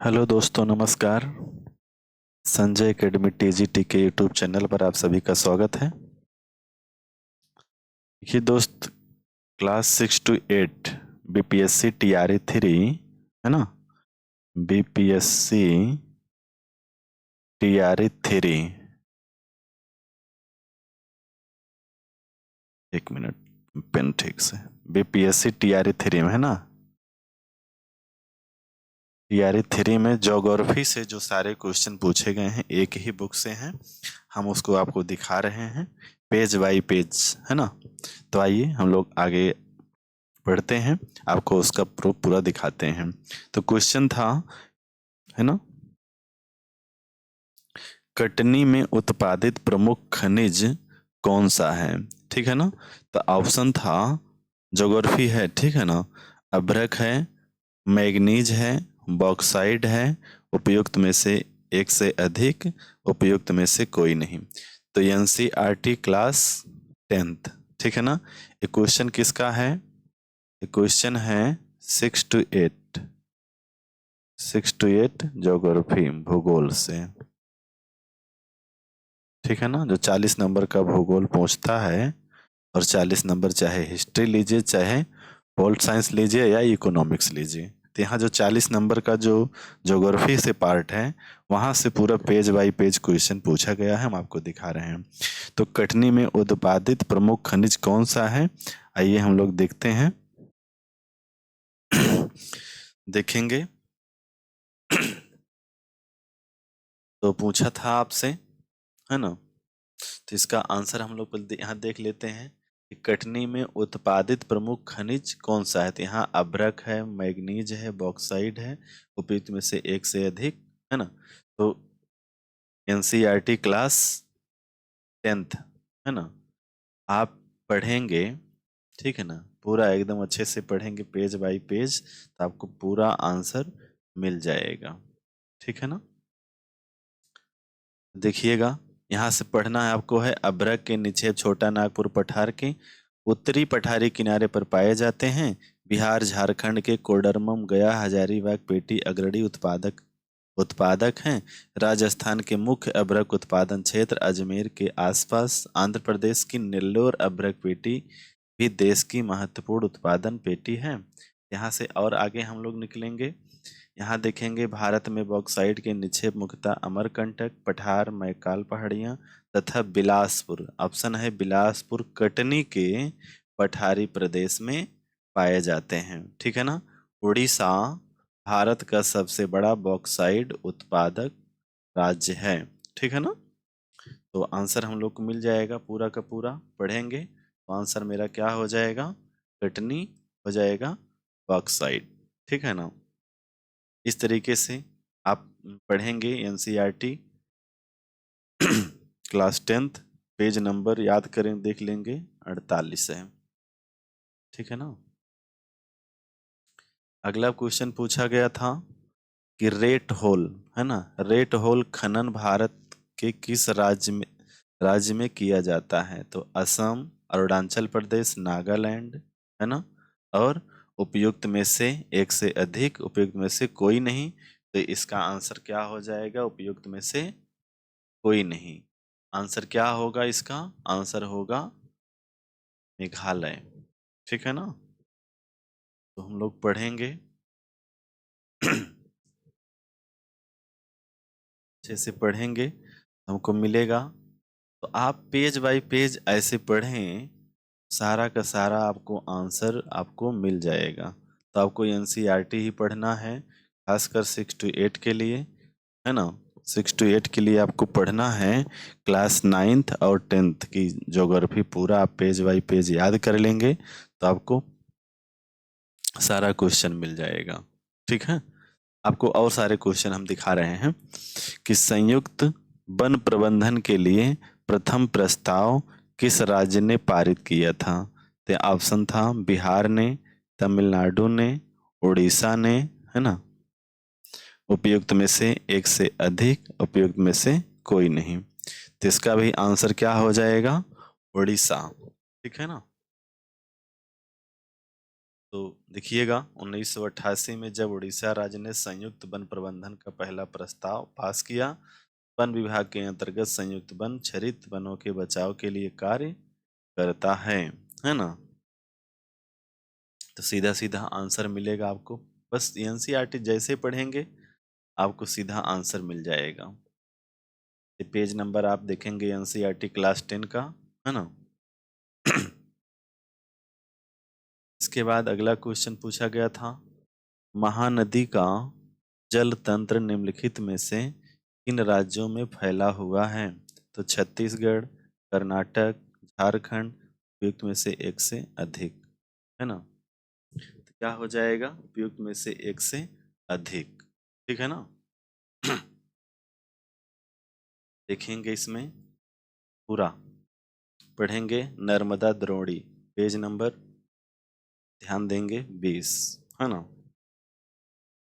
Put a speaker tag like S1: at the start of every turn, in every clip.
S1: Hello दोस्तों, नमस्कार। Sanjay academy TGT के यूट्यूब चैनल पर आप सभी का स्वागत है। देखिए दोस्त, क्लास 6 to 8 बीपीएससी टीआरई 3 है ना। बीपीएससी टीआरई 3, एक मिनट, पेन ठीक से। बीपीएससी टीआरई 3 में है ना। टीआरई 3 में ज्योग्राफी से जो सारे क्वेश्चन पूछे गए हैं एक ही बुक से हैं। हम उसको आपको दिखा रहे हैं पेज बाय पेज, है ना। तो आइए हम लोग आगे पढ़ते हैं, आपको उसका प्रूफ पूरा दिखाते हैं। तो क्वेश्चन था, है ना, कटनी में उत्पादित प्रमुख खनिज कौन सा है। ठीक है ना। तो ऑप्शन था, ज्योग्राफी है, ठीक है ना, अभ्रक है, मैग्नीज है, बॉक्साइड है, उपयुक्त में से एक से अधिक, उपयुक्त में से कोई नहीं। तो एनसीईआरटी क्लास 10th, ठीक है ना। ये क्वेश्चन किसका है? ये क्वेश्चन है 6 to 8 ज्योग्राफी, भूगोल से। ठीक है ना, जो 40 नंबर का भूगोल पूछता है, और 40 नंबर चाहे हिस्ट्री लीजिए, चाहे पोल साइंस लीजिए या इकोनॉमिक्स लीजिए। तो यहाँ जो 40 नंबर का जो ज्योग्राफी से पार्ट है, वहाँ से पूरा पेज बाय पेज क्वेश्चन पूछा गया है, हम आपको दिखा रहे हैं। तो कटनी में उत्पादित प्रमुख खनिज कौन सा है, आइए हम लोग देखते हैं। देखेंगे। तो पूछा था आपसे, है ना। तो इसका आंसर हम लोग यहाँ देख लेते हैं कि कटनी में उत्पादित प्रमुख खनिज कौन सा है। तो यहाँ अभ्रक है, मैग्नीज है, बॉक्साइड है, उपयुक्त में से एक से अधिक, है ना। तो एनसीईआरटी क्लास 10th, है ना, आप पढ़ेंगे, ठीक है ना, पूरा एकदम अच्छे से पढ़ेंगे पेज बाय पेज, तो आपको पूरा आंसर मिल जाएगा। ठीक है ना। देखिएगा, यहाँ से पढ़ना है आपको, है अभ्रक के निक्षेप छोटा नागपुर पठार के उत्तरी पठारी किनारे पर पाए जाते हैं। बिहार झारखंड के कोडरमम, गया, हजारीबाग पेटी अग्रणी उत्पादक उत्पादक हैं। राजस्थान के मुख्य अभ्रक उत्पादन क्षेत्र अजमेर के आसपास। आंध्र प्रदेश की नेल्लोर अभ्रक पेटी भी देश की महत्वपूर्ण उत्पादन पेटी है। यहाँ से और आगे हम लोग निकलेंगे। यहाँ देखेंगे, भारत में बॉक्साइट के निक्षेप मुख्यतः अमरकंटक, पठार, मैकाल पहाड़ियाँ तथा बिलासपुर, ऑप्शन है बिलासपुर, कटनी के पठारी प्रदेश में पाए जाते हैं। ठीक है ना। उड़ीसा भारत का सबसे बड़ा बॉक्साइट उत्पादक राज्य है। ठीक है ना। तो आंसर हम लोग को मिल जाएगा पूरा का पूरा, पढ़ेंगे तो आंसर मेरा क्या हो जाएगा, कटनी हो जाएगा, बॉक्साइट। ठीक है ना। इस तरीके से आप पढ़ेंगे NCERT class 10th, page number याद करें, देख लेंगे 48 है। ठीक है ना। अगला क्वेश्चन पूछा गया था कि रेट होल, है ना, रेट होल खनन भारत के किस राज्य में किया जाता है। तो असम, अरुणाचल प्रदेश, नागालैंड, है ना, और उपयुक्त में से एक से अधिक, उपयुक्त में से कोई नहीं। तो इसका आंसर क्या हो जाएगा, उपयुक्त में से कोई नहीं। आंसर क्या होगा इसका, आंसर होगा मेघालय। ठीक है ना। तो हम लोग पढ़ेंगे अच्छे से पढ़ेंगे, हमको मिलेगा। तो आप पेज बाय पेज ऐसे पढ़ें, सारा का सारा आपको आंसर आपको मिल जाएगा। तो आपको एनसीईआरटी ही पढ़ना है, खासकर 6 to 8 के लिए, है ना। 6 to 8 के लिए आपको पढ़ना है क्लास 9th और 10th की ज्योग्राफी, पूरा आप पेज बाय पेज याद कर लेंगे तो आपको सारा क्वेश्चन मिल जाएगा। ठीक है। आपको और सारे क्वेश्चन हम दिखा रहे हैं कि संयुक्त वन प्रबंधन के लिए प्रथम प्रस्ताव किस राज्य ने पारित किया था। तो ऑप्शन था बिहार ने, तमिलनाडु ने, उड़ीसा ने, है ना, उपयुक्त में से एक से अधिक, उपयुक्त में से कोई नहीं। तो इसका भी आंसर क्या हो जाएगा, उड़ीसा। ठीक है ना। तो देखिएगा 1988 में जब उड़ीसा राज्य ने संयुक्त वन प्रबंधन का पहला प्रस्ताव पास किया, वन विभाग के अंतर्गत संयुक्त वन क्षरित वनों के बचाव के लिए कार्य करता है ना। तो सीधा सीधा आंसर मिलेगा आपको, बस एनसीईआरटी जैसे पढ़ेंगे आपको सीधा आंसर मिल जाएगा। ये पेज नंबर आप देखेंगे एनसीईआरटी क्लास 10 का, है ना। इसके बाद अगला क्वेश्चन पूछा गया था, महानदी का जल तंत्र निम्नलिखित में से किन राज्यों में फैला हुआ है? तो छत्तीसगढ़, कर्नाटक, झारखंड, उपयुक्त में से एक से अधिक, है ना। तो क्या हो जाएगा? उपयुक्त में से एक से अधिक, ठीक है ना। देखेंगे इसमें पूरा पढ़ेंगे, नर्मदा द्रोणी, पेज नंबर ध्यान देंगे 20, है ना।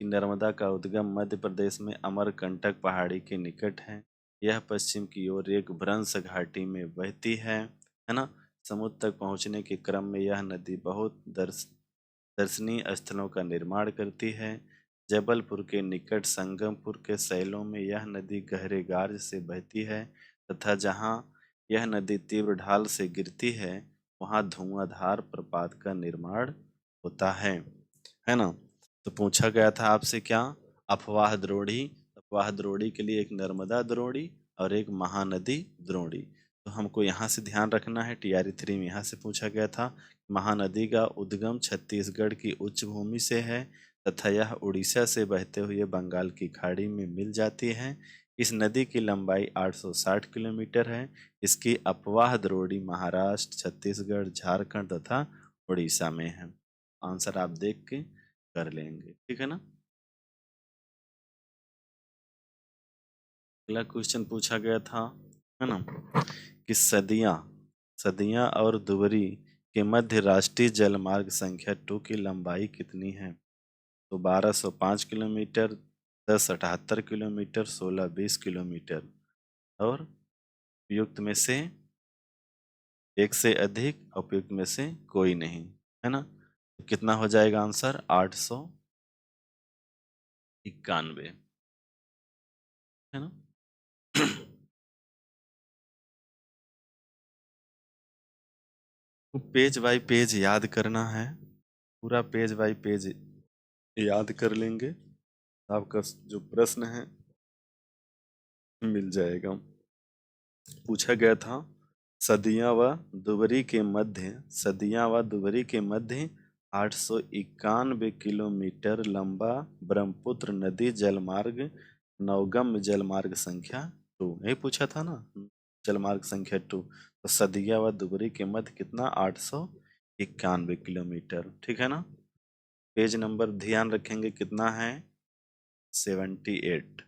S1: कि नर्मदा का उद्गम मध्य प्रदेश में अमरकंटक पहाड़ी के निकट है। यह पश्चिम की ओर एक भ्रंश घाटी में बहती है ना। समुद्र तक पहुंचने के क्रम में यह नदी बहुत दर्शनीय स्थलों का निर्माण करती है। जबलपुर के निकट संगमपुर के सैलों में यह नदी गहरे गार्ज से बहती है तथा जहाँ यह नदी तीव्र ढाल से गिरती है वहाँ धुआंधार प्रपात का निर्माण होता है ना। तो पूछा गया था आपसे क्या? अफवाह द्रोणी। अफवाह द्रोणी के लिए एक नर्मदा द्रोणी और एक महानदी द्रोणी। तो हमको यहाँ से ध्यान रखना है, टीआरई 3 में यहाँ से पूछा गया था, महानदी का उद्गम छत्तीसगढ़ की उच्च भूमि से है तथा यह उड़ीसा से बहते हुए बंगाल की खाड़ी में मिल जाती है। इस नदी की लंबाई 860 किलोमीटर है। इसकी अफवाह द्रोणी महाराष्ट्र, छत्तीसगढ़, झारखंड तथा उड़ीसा में है। आंसर आप देख के कर लेंगे, ठीक है ना। अगला क्वेश्चन पूछा गया था, है ना, कि सदियां और दुबरी के मध्य राष्ट्रीय जलमार्ग संख्या 2 की लंबाई कितनी है? तो 1205 किलोमीटर, 1078 किलोमीटर, 1620 किलोमीटर और उपयुक्त में से एक से अधिक, उपयुक्त में से कोई नहीं, है ना। तो कितना हो जाएगा आंसर? 891, है ना। पेज बाय पेज याद करना है, पूरा पेज बाय पेज याद कर लेंगे, आपका जो प्रश्न है मिल जाएगा। पूछा गया था, सदियां व दुबरी के मध्य 891 किलोमीटर लंबा ब्रह्मपुत्र नदी जलमार्ग नवगम जलमार्ग संख्या 2, यही पूछा था ना, जलमार्ग संख्या 2। तो सदिया व दुबरी के मध्य कितना? 891 किलोमीटर, ठीक है ना। पेज नंबर ध्यान रखेंगे कितना है? 78,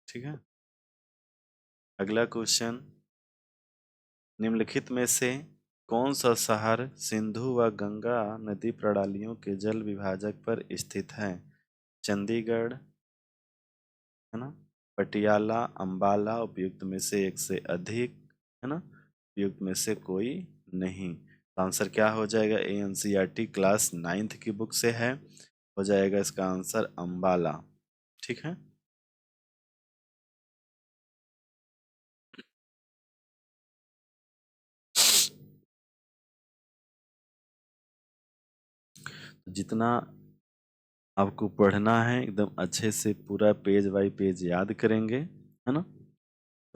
S1: ठीक है। अगला क्वेश्चन, निम्नलिखित में से कौन सा शहर सिंधु व गंगा नदी प्रणालियों के जल विभाजक पर स्थित है? चंडीगढ़, है ना, पटियाला, अंबाला, उपयुक्त में से एक से अधिक, है ना, उपयुक्त में से कोई नहीं। तो आंसर क्या हो जाएगा? एनसीईआरटी क्लास 9th की बुक से है, हो जाएगा इसका आंसर अंबाला, ठीक है। जितना आपको पढ़ना है एकदम अच्छे से पूरा पेज बाय पेज याद करेंगे, है ना।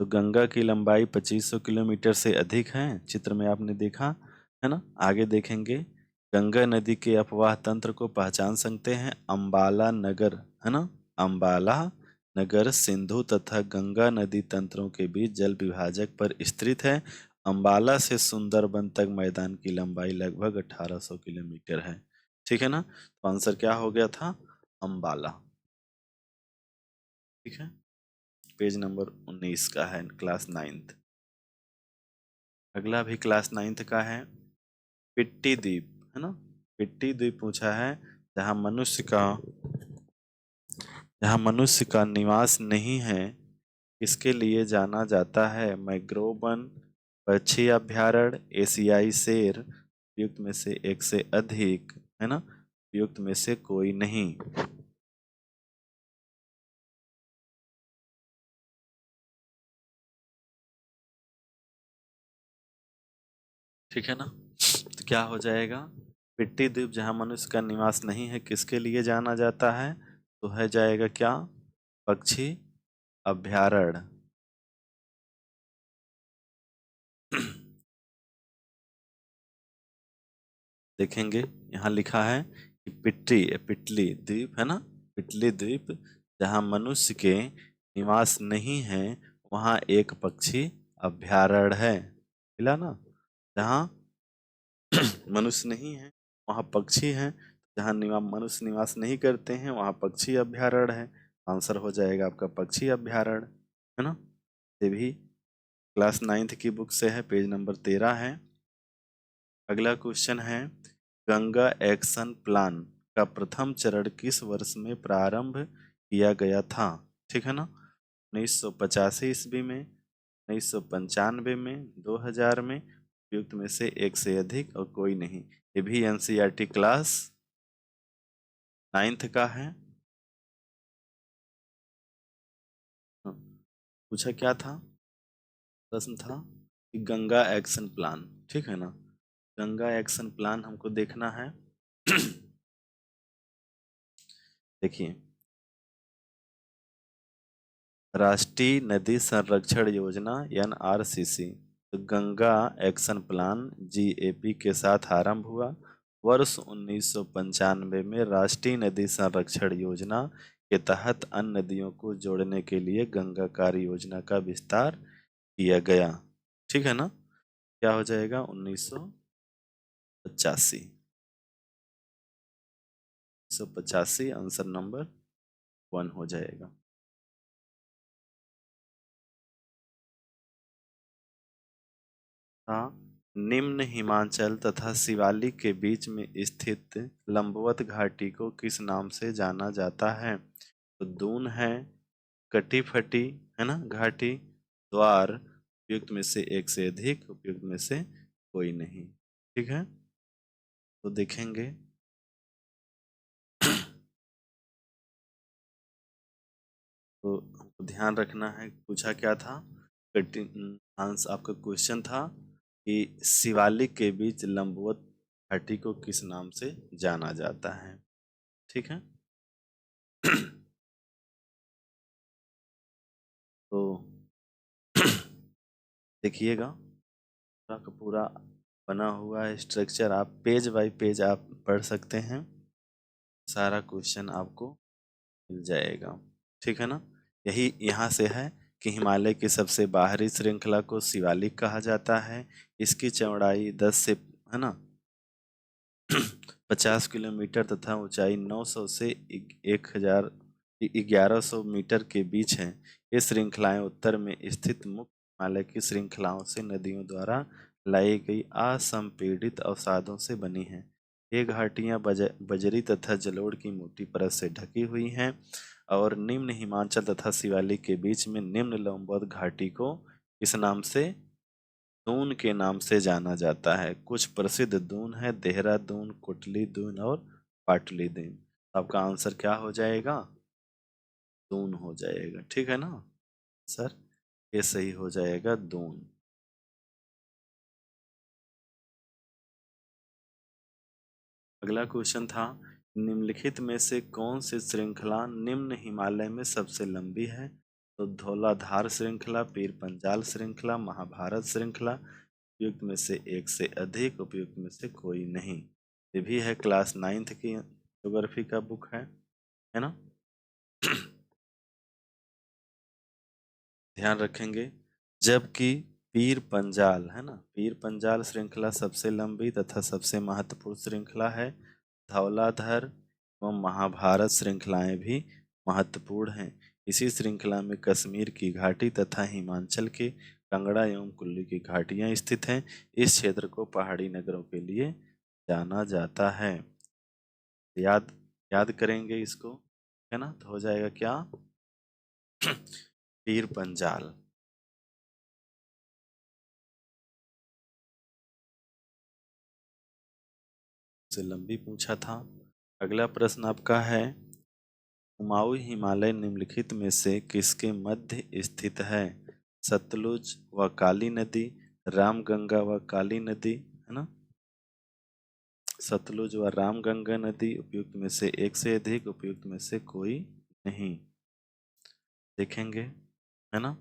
S1: तो गंगा की लंबाई 2500 किलोमीटर से अधिक है, चित्र में आपने देखा, है ना। आगे देखेंगे, गंगा नदी के अपवाह तंत्र को पहचान सकते हैं अंबाला नगर, है ना। अंबाला नगर सिंधु तथा गंगा नदी तंत्रों के बीच जल विभाजक पर स्थित है। अंबाला से सुंदरबन तक मैदान की लंबाई लगभग 1800 किलोमीटर है, ठीक है ना। तो आंसर क्या हो गया था? अंबाला, ठीक है। पेज नंबर 19 का है, क्लास 9th। अगला भी क्लास 9th का है, पिट्टी द्वीप, है ना। पिट्टी द्वीप पूछा है, जहाँ मनुष्य का जहाँ मनुष्य का निवास नहीं है, इसके लिए जाना जाता है? मैंग्रोव वन, पक्षी अभ्यारण्य, एशियाई शेर, युक्त में से एक से अधिक, है ना। उपयुक्त में से कोई नहीं। ठीक है ना। तो क्या हो जाएगा, पिट्टी द्वीप जहाँ मनुष्य का निवास नहीं है किसके लिए जाना जाता है, तो है जाएगा क्या, पक्षी अभयारण्य। देखेंगे यहाँ लिखा है कि पिटली द्वीप है ना, पिटली द्वीप जहाँ मनुष्य के निवास नहीं है वहाँ एक पक्षी अभयारण्य है, मिला ना। जहाँ मनुष्य नहीं है वहाँ पक्षी हैं, जहाँ मनुष्य निवास नहीं करते हैं वहाँ पक्षी अभयारण्य है। आंसर हो जाएगा आपका पक्षी अभयारण्य, है ना। ये भी क्लास 9th की बुक से है, पेज नंबर 13 है। अगला क्वेश्चन है, गंगा एक्शन प्लान का प्रथम चरण किस वर्ष में प्रारंभ किया गया था। ठीक है ना, 1985 ईस्वी में, 1995 में, 2000 में, उपयुक्त में से एक से अधिक और कोई नहीं। ये भी एनसीईआरटी क्लास 9th का है। हाँ, पूछा क्या था, प्रश्न था कि गंगा एक्शन प्लान, ठीक है ना, गंगा एक्शन प्लान हमको देखना है। देखिए, राष्ट्रीय नदी संरक्षण योजना एनआरसीसी, तो गंगा एक्शन प्लान जीएपी के साथ आरंभ हुआ। वर्ष 1995 में राष्ट्रीय नदी संरक्षण योजना के तहत अन्य नदियों को जोड़ने के लिए गंगा कार्य योजना का विस्तार किया गया। ठीक है ना, क्या हो जाएगा 1985, 1985 आंसर नंबर 1 हो जाएगा। हाँ, निम्न हिमाचल तथा शिवालिक के बीच में स्थित लंबवत घाटी को किस नाम से जाना जाता है, तो दून है, कटी फटी है ना घाटी, द्वार, उपयुक्त में से एक से अधिक, उपयुक्त में से कोई नहीं। ठीक है, तो देखेंगे। तो हमको ध्यान रखना है, पूछा क्या था, आंसर आपका क्वेश्चन था कि शिवालिक के बीच लंबवत घाटी को किस नाम से जाना जाता है। ठीक है। तो देखिएगा, पूरा का पूरा बना हुआ है स्ट्रक्चर, आप पेज बाय पेज आप पढ़ सकते हैं, सारा क्वेश्चन आपको मिल जाएगा। ठीक है ना, यही यहाँ से है कि हिमालय की सबसे बाहरी श्रृंखला को शिवालिक कहा जाता है। इसकी चौड़ाई 10 से, है ना, 50 किलोमीटर तथा ऊंचाई 900 से 1000 1100 मीटर के बीच है। ये श्रृंखलाएं उत्तर में स्थित मुख्य हिमालय की श्रृंखलाओं से नदियों द्वारा लाई गई असंपीड़ित अवसादों से बनी हैं। ये घाटियां बजरी तथा जलोढ़ की मोटी परत से ढकी हुई हैं और निम्न हिमाचल तथा शिवालिक के बीच में निम्न लंबवत घाटी को इस नाम से, दून के नाम से जाना जाता है। कुछ प्रसिद्ध दून है, देहरादून, कुटली दून और पाटली दून। आपका आंसर क्या हो जाएगा, दून हो जाएगा। ठीक है ना सर, ये सही हो जाएगा दून। अगला क्वेश्चन था, निम्नलिखित में से कौन सी श्रृंखला निम्न हिमालय में सबसे लंबी है, तो धौलाधार श्रृंखला, पीर पंजाल श्रृंखला, महाभारत श्रृंखला, उपयुक्त में से एक से अधिक, उपयुक्त में से कोई नहीं। ये भी है क्लास 9th की ज्योग्राफी का बुक है ना। ध्यान रखेंगे, जबकि पीर पंजाल है ना, पीर पंजाल श्रृंखला सबसे लंबी तथा सबसे महत्वपूर्ण श्रृंखला है। धौलाधर एवं महाभारत श्रृंखलाएं भी महत्वपूर्ण हैं। इसी श्रृंखला में कश्मीर की घाटी तथा हिमाचल के कांगड़ा एवं कुल्लू की घाटियां स्थित हैं। इस क्षेत्र को पहाड़ी नगरों के लिए जाना जाता है। याद याद करेंगे इसको, है ना, तो हो जाएगा क्या, पीर पंजाल। से लंबी पूछा था। अगला प्रश्न आपका है, कुमाऊं हिमालय निम्नलिखित में से किसके मध्य स्थित है? सतलुज व काली नदी, रामगंगा व काली नदी, है ना? सतलुज व रामगंगा नदी, उपयुक्त में से एक से अधिक, उपयुक्त में से कोई नहीं। देखेंगे, है ना?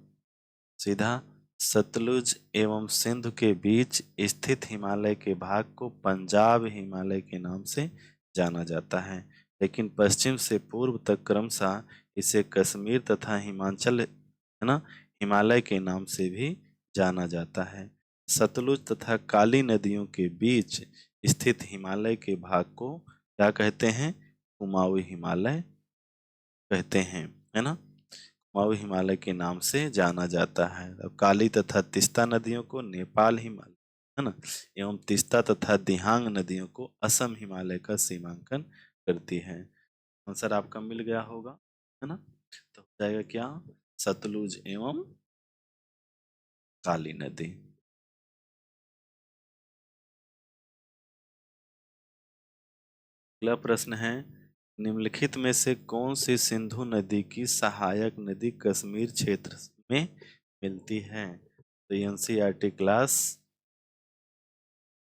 S1: सीधा सतलुज एवं सिंधु के बीच स्थित हिमालय के भाग को पंजाब हिमालय के नाम से जाना जाता है, लेकिन पश्चिम से पूर्व तक क्रमशः इसे कश्मीर तथा हिमाचल, है ना, हिमालय के नाम से भी जाना जाता है। सतलुज तथा काली नदियों के बीच स्थित हिमालय के भाग को क्या कहते हैं? कुमाऊं हिमालय कहते हैं, है ना? कुमाऊं हिमालय के नाम से जाना जाता है। अब काली तथा तीस्ता नदियों को नेपाल हिमालय, है ना, एवं तीस्ता तथा दिहांग नदियों को असम हिमालय का सीमांकन करती है। आंसर आपका मिल गया होगा, है ना? तो हो जाएगा क्या? सतलुज एवं काली नदी। अगला प्रश्न है, निम्नलिखित में से कौन सी सिंधु नदी की सहायक नदी कश्मीर क्षेत्र में मिलती है? तो एनसीईआरटी क्लास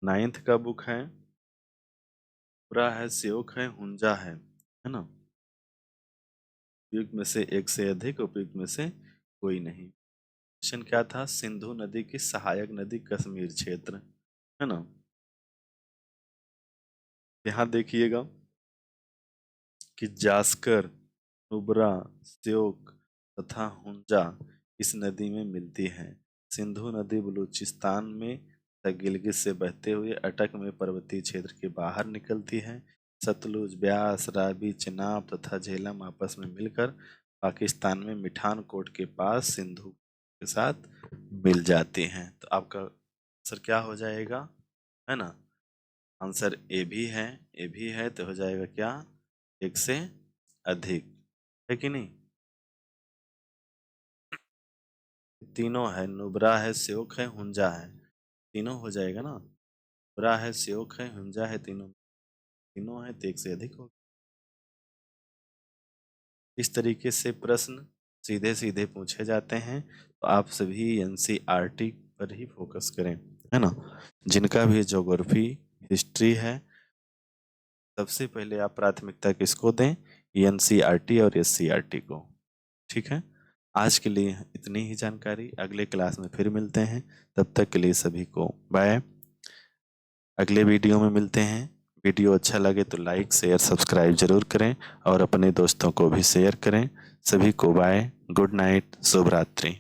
S1: 9th का बुक है, पूरा है, श्योक है, हुंजा है ना? उपयुक्त में से एक से अधिक, उपयुक्त में से कोई नहीं। क्वेश्चन क्या था? सिंधु नदी की सहायक नदी कश्मीर क्षेत्र, है ना? यहाँ देखिएगा कि जास्कर, नुब्रा, श्योक तथा हुंजा इस नदी में मिलती है। सिंधु नदी बलूचिस्तान में तथा गिलगित से बहते हुए अटक में पर्वतीय क्षेत्र के बाहर निकलती है। सतलुज, ब्यास, रावी, चेनाब तथा झेलम आपस में मिलकर पाकिस्तान में मिठान कोट के पास सिंधु के साथ मिल जाती हैं। तो आपका आंसर क्या हो जाएगा, है ना? आंसर ए भी है, ए भी है, तो हो जाएगा क्या? एक से अधिक, है कि नहीं? तीनों है, नुब्रा है, श्योक है, हुंजा है, तीनों हो जाएगा ना? नुब्रा है, श्योक है, हुंजा है, तीनों तीनों है तो एक से अधिक होगा। इस तरीके से प्रश्न सीधे सीधे पूछे जाते हैं, तो आप सभी एनसीईआरटी पर ही फोकस करें, है ना? जिनका भी ज्योग्राफी, हिस्ट्री है, सबसे पहले आप प्राथमिकता किसको दें? एनसीईआरटी और एससीईआरटी को। ठीक है, आज के लिए इतनी ही जानकारी, अगले क्लास में फिर मिलते हैं, तब तक के लिए सभी को बाय। अगले वीडियो में मिलते हैं। वीडियो अच्छा लगे तो लाइक, शेयर, सब्सक्राइब जरूर करें और अपने दोस्तों को भी शेयर करें। सभी को बाय, गुड नाइट, शुभ रात्रि।